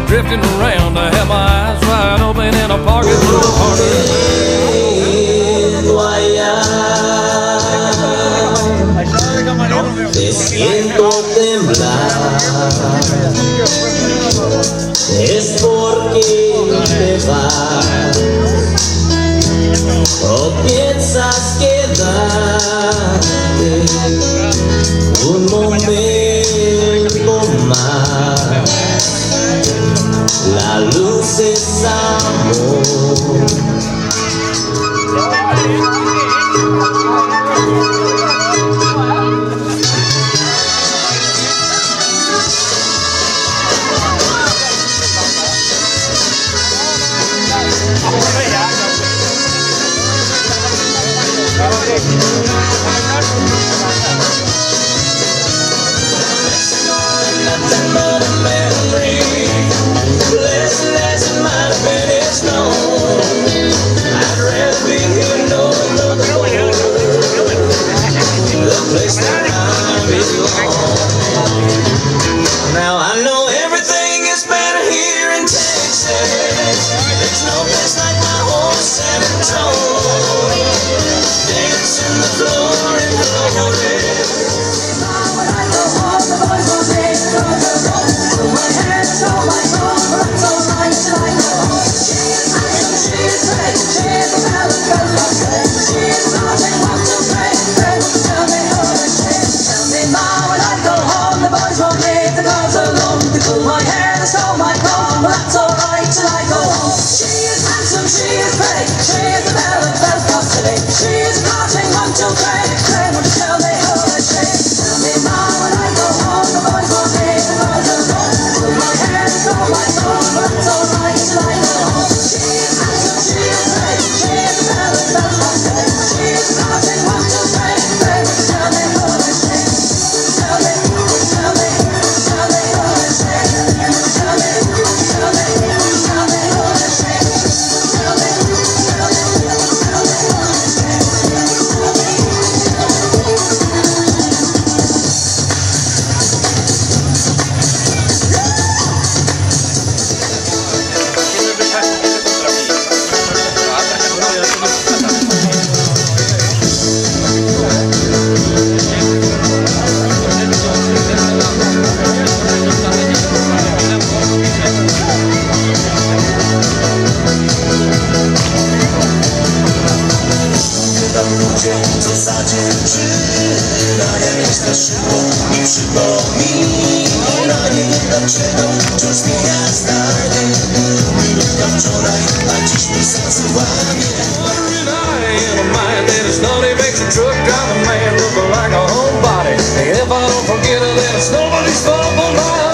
drifting around. I have my eyes wide open in a pocket full of te siento temblar, es porque te vas o piensas quedarte un momento más. La luz es amor. Now I know everything is better here in Texas. There's no place like my home San Antonio. Dancing the floor in glory. When I go home, the boys will take the road. Put my hands on my phone, but so nice till I go home. She is handsome, she is great, she is a ballad girl. She is nothing but to pray. Tell me how to change. Tell me now when I go home, the boys won't leave the girls alone. They pull my hair, they stole my comb, but that's alright till I go home. She is handsome, she is pretty, she is a ballad girl custody. She is nothing but to pray. Won't you tell me how to change? Tell me now when I go home, the boys won't leave the girls alone. Pull my hair, they stole my comb, but that's alright till I go home. She is handsome, she is pretty, she is a ballad girl custody. She is nothing but to pray. Won't you tell me how to change? Tell me, tell me, tell me how to change. Tell me, tell me, tell me how to change. Tell me, tell me, tell me how to change. Co za dziewczyna, jak jest na szybko mi przypomina nie dlaczego wciąż zmienia zdanie. Minutka wczoraj, a dziś mi serce łamie. in a mind that it slowly makes a truck driving man look like a homebody. And if I don't forget it, then it's nobody's fault but mine.